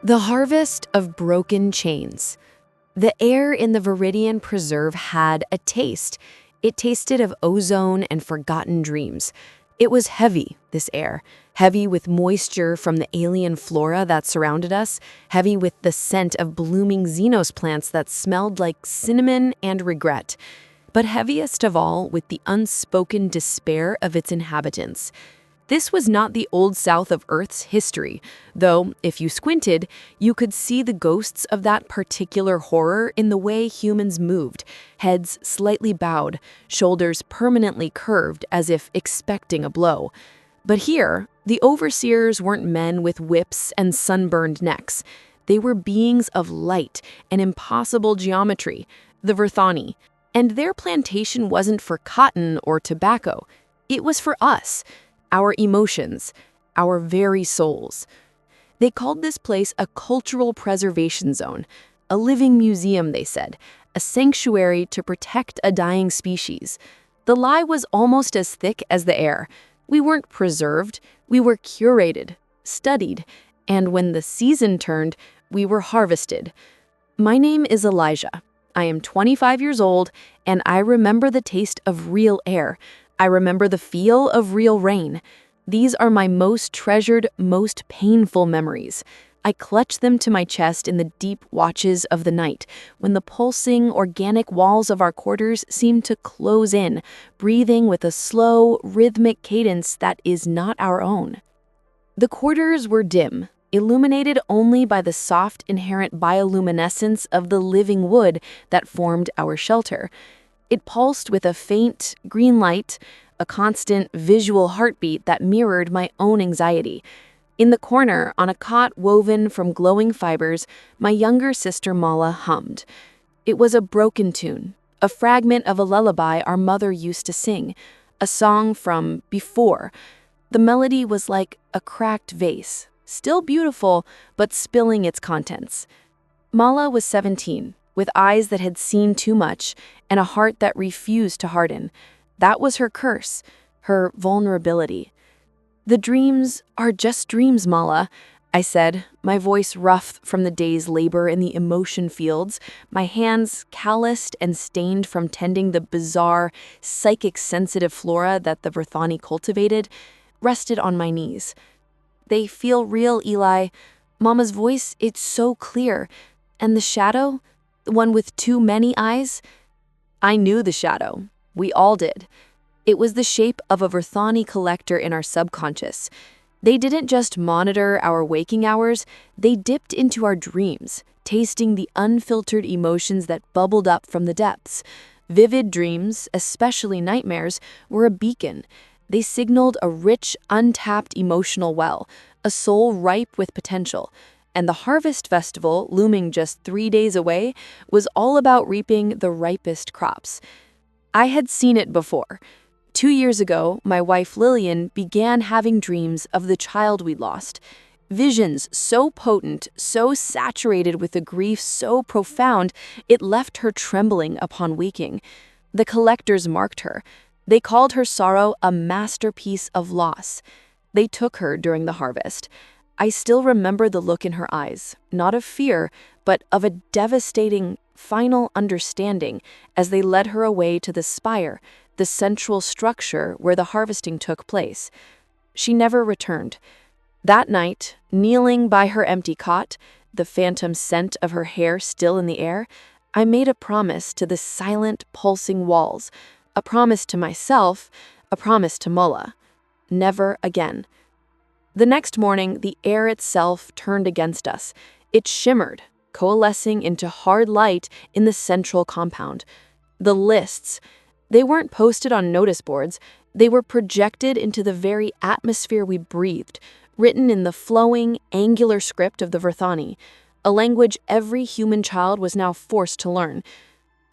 The harvest of broken chains. The air in the Viridian Preserve had a taste. It tasted of ozone and forgotten dreams. It was heavy, this air, heavy with moisture from the alien flora that surrounded us, heavy with the scent of blooming xenos plants that smelled like cinnamon and regret, but heaviest of all with the unspoken despair of its inhabitants. This was not the old South of Earth's history, though, if you squinted, you could see the ghosts of that particular horror in the way humans moved, heads slightly bowed, shoulders permanently curved as if expecting a blow. But here, the overseers weren't men with whips and sunburned necks. They were beings of light and impossible geometry, the Verthani. And their plantation wasn't for cotton or tobacco. It was for us. Our emotions, our very souls. They called this place a cultural preservation zone, a living museum, they said, a sanctuary to protect a dying species. The lie was almost as thick as the air. We weren't preserved, we were curated, studied, and when the season turned, we were harvested. My name is Elijah. I am 25 years old, and I remember the taste of real air. I remember the feel of real rain. These are my most treasured, most painful memories. I clutch them to my chest in the deep watches of the night, when the pulsing, organic walls of our quarters seem to close in, breathing with a slow, rhythmic cadence that is not our own. The quarters were dim, illuminated only by the soft, inherent bioluminescence of the living wood that formed our shelter. It pulsed with a faint, green light, a constant visual heartbeat that mirrored my own anxiety. In the corner, on a cot woven from glowing fibers, my younger sister Mala hummed. It was a broken tune, a fragment of a lullaby our mother used to sing, a song from before. The melody was like a cracked vase, still beautiful, but spilling its contents. Mala was 17. With eyes that had seen too much and a heart that refused to harden. That was her curse, her vulnerability. "The dreams are just dreams, Mala," I said, my voice rough from the day's labor in the emotion fields, my hands calloused and stained from tending the bizarre, psychic-sensitive flora that the Verthani cultivated, rested on my knees. "They feel real, Eli. Mama's voice, it's so clear. And the shadow? The one with too many eyes?" I knew the shadow. We all did. It was the shape of a Verthani collector in our subconscious. They didn't just monitor our waking hours, they dipped into our dreams, tasting the unfiltered emotions that bubbled up from the depths. Vivid dreams, especially nightmares, were a beacon. They signaled a rich, untapped emotional well, a soul ripe with potential. And the Harvest Festival, looming just 3 days away, was all about reaping the ripest crops. I had seen it before. 2 years ago, my wife Lillian began having dreams of the child we lost. Visions so potent, so saturated with a grief so profound, it left her trembling upon waking. The collectors marked her. They called her sorrow a masterpiece of loss. They took her during the harvest. I still remember the look in her eyes, not of fear, but of a devastating, final understanding as they led her away to the spire, the central structure where the harvesting took place. She never returned. That night, kneeling by her empty cot, the phantom scent of her hair still in the air, I made a promise to the silent, pulsing walls, a promise to myself, a promise to Mullah. Never again. The next morning, the air itself turned against us. It shimmered, coalescing into hard light in the central compound. The lists, they weren't posted on notice boards. They were projected into the very atmosphere we breathed, written in the flowing, angular script of the Verthani, a language every human child was now forced to learn.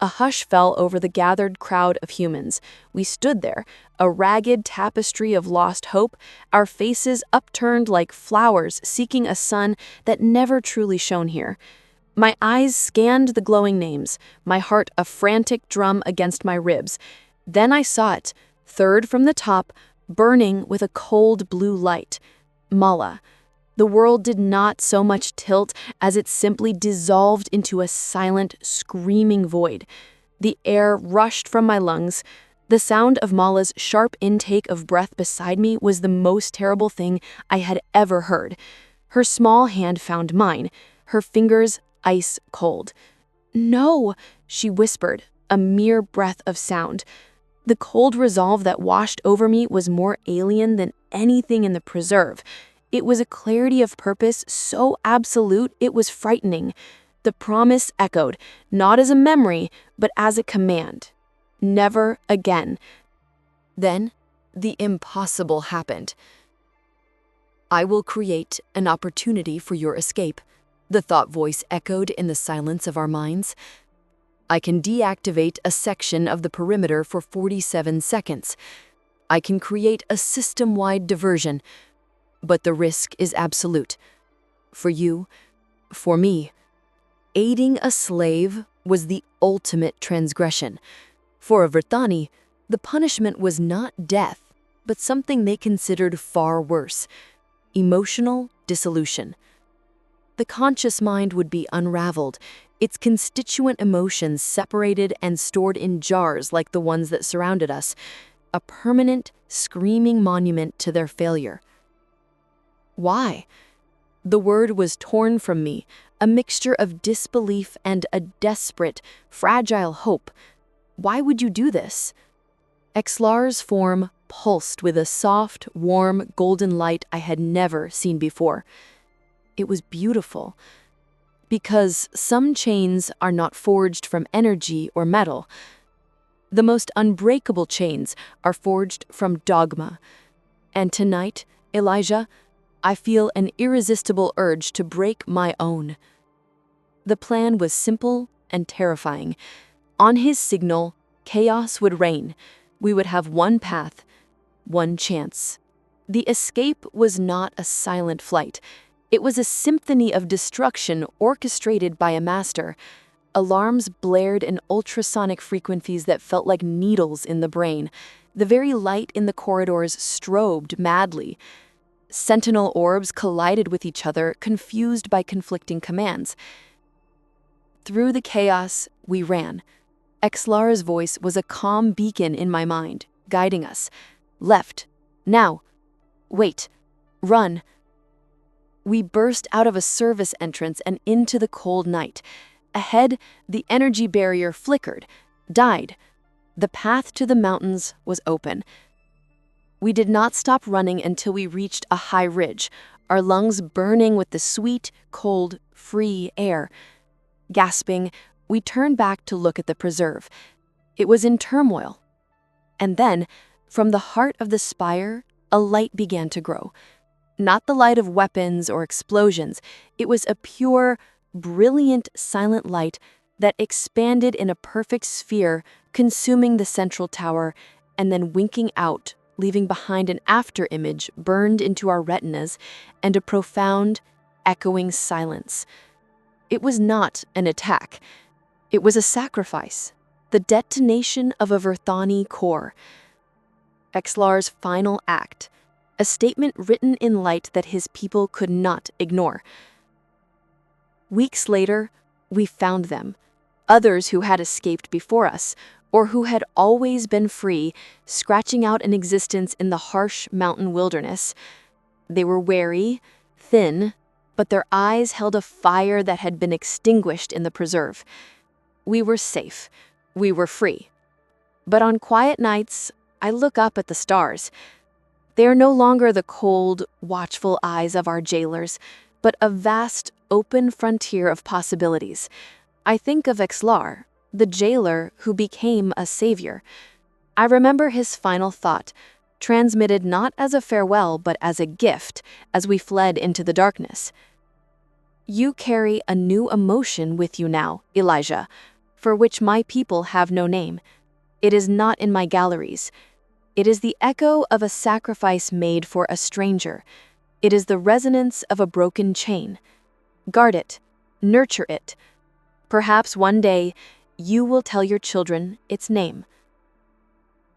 A hush fell over the gathered crowd of humans. We stood there, a ragged tapestry of lost hope, our faces upturned like flowers seeking a sun that never truly shone here. My eyes scanned the glowing names, my heart a frantic drum against my ribs. Then I saw it, third from the top, burning with a cold blue light. Mala. The world did not so much tilt as it simply dissolved into a silent, screaming void. The air rushed from my lungs. The sound of Mala's sharp intake of breath beside me was the most terrible thing I had ever heard. Her small hand found mine, her fingers ice cold. "No," she whispered, a mere breath of sound. The cold resolve that washed over me was more alien than anything in the preserve. It was a clarity of purpose so absolute it was frightening. The promise echoed, not as a memory, but as a command. Never again. Then, the impossible happened. "I will create an opportunity for your escape," the thought voice echoed in the silence of our minds. "I can deactivate a section of the perimeter for 47 seconds. I can create a system-wide diversion, but the risk is absolute. For you, for me. Aiding a slave was the ultimate transgression. For a Vritani, the punishment was not death, but something they considered far worse: emotional dissolution. The conscious mind would be unraveled, its constituent emotions separated and stored in jars like the ones that surrounded us, a permanent, screaming monument to their failure. Why? The word was torn from me, a mixture of disbelief and a desperate, fragile hope. Why would you do this? Exlar's form pulsed with a soft, warm, golden light I had never seen before. It was beautiful. Because some chains are not forged from energy or metal. The most unbreakable chains are forged from dogma. And tonight, Elijah, I feel an irresistible urge to break my own. The plan was simple and terrifying. On his signal, chaos would reign. We would have one path, one chance. The escape was not a silent flight. It was a symphony of destruction orchestrated by a master. Alarms blared in ultrasonic frequencies that felt like needles in the brain. The very light in the corridors strobed madly. Sentinel orbs collided with each other, confused by conflicting commands. Through the chaos, we ran. Exlar's voice was a calm beacon in my mind, guiding us. Left. Now. Wait. Run. We burst out of a service entrance and into the cold night. Ahead, the energy barrier flickered, died. The path to the mountains was open. We did not stop running until we reached a high ridge, our lungs burning with the sweet, cold, free air. Gasping, we turned back to look at the preserve. It was in turmoil. And then, from the heart of the spire, a light began to grow. Not the light of weapons or explosions. It was a pure, brilliant, silent light that expanded in a perfect sphere, consuming the central tower, and then winking out, leaving behind an after-image burned into our retinas and a profound, echoing silence. It was not an attack. It was a sacrifice, the detonation of a Vritani core. Exlar's final act, a statement written in light that his people could not ignore. Weeks later, we found them, others who had escaped before us, or who had always been free, scratching out an existence in the harsh mountain wilderness. They were wary, thin, but their eyes held a fire that had been extinguished in the preserve. We were safe. We were free. But on quiet nights, I look up at the stars. They are no longer the cold, watchful eyes of our jailers, but a vast, open frontier of possibilities. I think of Exlar, the jailer who became a savior. I remember his final thought, transmitted not as a farewell but as a gift as we fled into the darkness. "You carry a new emotion with you now, Elijah, for which my people have no name. It is not in my galleries. It is the echo of a sacrifice made for a stranger. It is the resonance of a broken chain. Guard it, nurture it. Perhaps one day you will tell your children its name.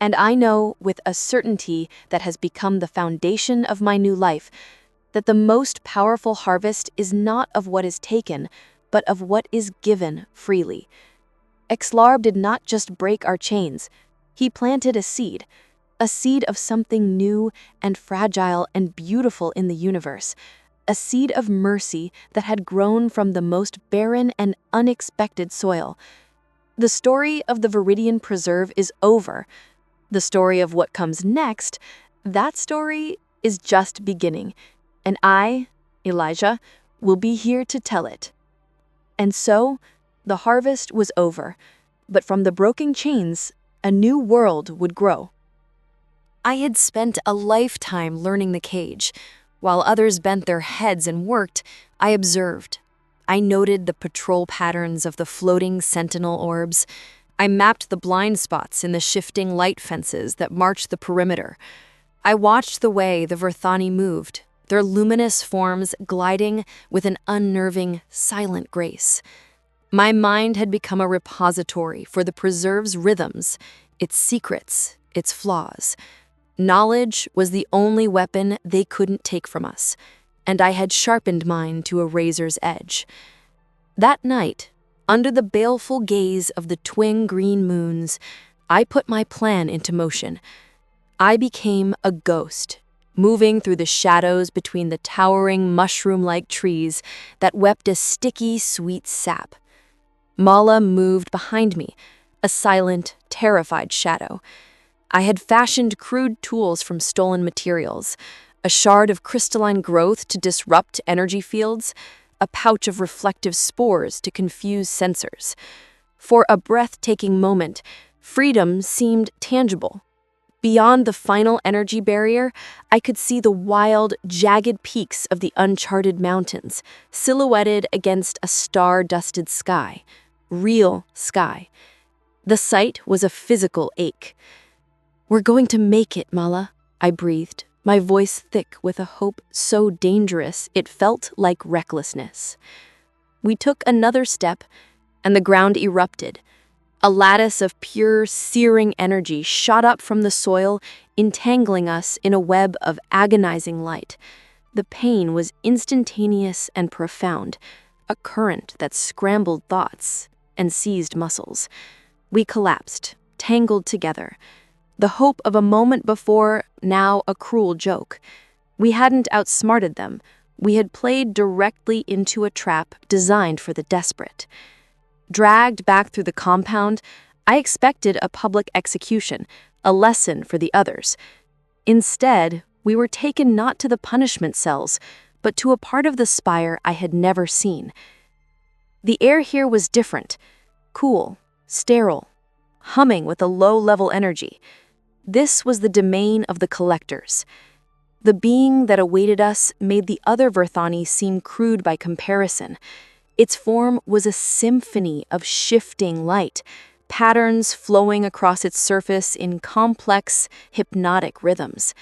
And I know with a certainty that has become the foundation of my new life, that the most powerful harvest is not of what is taken, but of what is given freely. Exlarb did not just break our chains, he planted a seed of something new and fragile and beautiful in the universe, a seed of mercy that had grown from the most barren and unexpected soil. The story of the Viridian Preserve is over. The story of what comes next, that story is just beginning, and I, Elijah, will be here to tell it. And so, the harvest was over, but from the broken chains, a new world would grow. I had spent a lifetime learning the cage. While others bent their heads and worked, I observed. I noted the patrol patterns of the floating sentinel orbs. I mapped the blind spots in the shifting light fences that marched the perimeter. I watched the way the Verthani moved, their luminous forms gliding with an unnerving, silent grace. My mind had become a repository for the preserve's rhythms, its secrets, its flaws. Knowledge was the only weapon they couldn't take from us, and I had sharpened mine to a razor's edge. That night, under the baleful gaze of the twin green moons, I put my plan into motion. I became a ghost, moving through the shadows between the towering mushroom-like trees that wept a sticky, sweet sap. Mala moved behind me, a silent, terrified shadow. I had fashioned crude tools from stolen materials, a shard of crystalline growth to disrupt energy fields, a pouch of reflective spores to confuse sensors. For a breathtaking moment, freedom seemed tangible. Beyond the final energy barrier, I could see the wild, jagged peaks of the uncharted mountains, silhouetted against a star-dusted sky. Real sky. The sight was a physical ache. "We're going to make it, Mala," I breathed, my voice thick with a hope so dangerous it felt like recklessness. We took another step, and the ground erupted. A lattice of pure, searing energy shot up from the soil, entangling us in a web of agonizing light. The pain was instantaneous and profound, a current that scrambled thoughts and seized muscles. We collapsed, tangled together. The hope of a moment before, now a cruel joke. We hadn't outsmarted them. We had played directly into a trap designed for the desperate. Dragged back through the compound, I expected a public execution, a lesson for the others. Instead, we were taken not to the punishment cells, but to a part of the spire I had never seen. The air here was different, cool, sterile, humming with a low-level energy. This was the domain of the collectors. The being that awaited us made the other Verthani seem crude by comparison. Its form was a symphony of shifting light, patterns flowing across its surface in complex, hypnotic rhythms.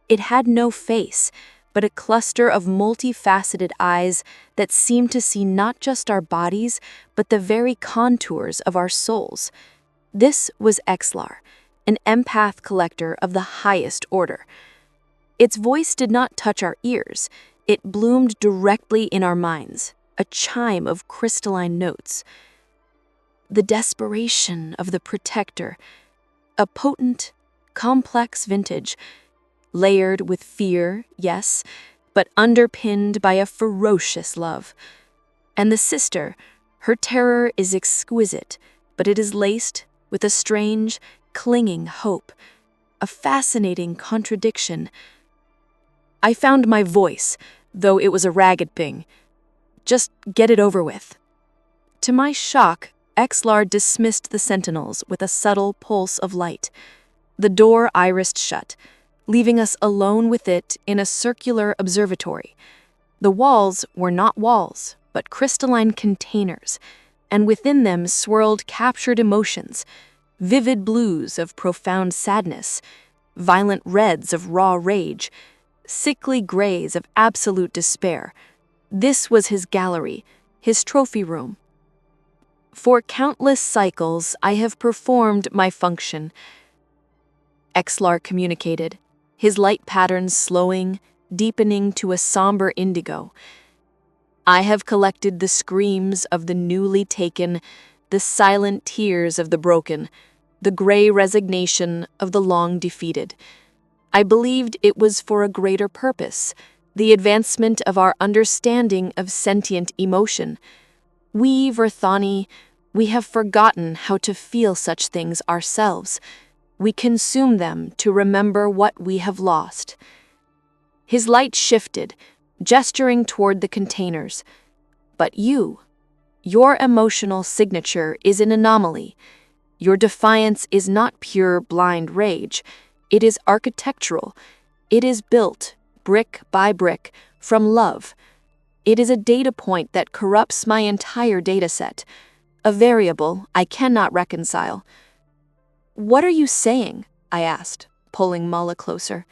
It had no face, but a cluster of multifaceted eyes that seemed to see not just our bodies, but the very contours of our souls. This was Exlar, an empath collector of the highest order. Its voice did not touch our ears. It bloomed directly in our minds, a chime of crystalline notes. The desperation of the protector, a potent, complex vintage, layered with fear, yes, but underpinned by a ferocious love. And the sister, her terror is exquisite, but it is laced with a strange, clinging hope, a fascinating contradiction. I found my voice, though it was a ragged thing. Just get it over with. To my shock, Exlar dismissed the sentinels with a subtle pulse of light. The door irised shut, leaving us alone with it in a circular observatory. The walls were not walls, but crystalline containers, and within them swirled captured emotions, vivid blues of profound sadness, violent reds of raw rage, sickly grays of absolute despair. This was his gallery, his trophy room. For countless cycles, I have performed my function, Exlar communicated, his light patterns slowing, deepening to a somber indigo. I have collected the screams of the newly taken, the silent tears of the broken, the gray resignation of the long defeated. I believed it was for a greater purpose, the advancement of our understanding of sentient emotion. We, Verthani, we have forgotten how to feel such things ourselves. We consume them to remember what we have lost. His light shifted, gesturing toward the containers. But your emotional signature is an anomaly. Your defiance is not pure blind rage. It is architectural. It is built, brick by brick, from love. It is a data point that corrupts my entire dataset, a variable I cannot reconcile. "What are you saying?" I asked, pulling Mala closer.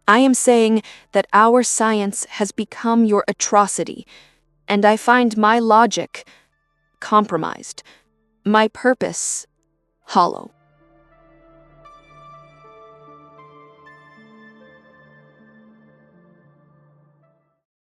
"I am saying that our science has become your atrocity, and I find my logic compromised, my purpose hollow."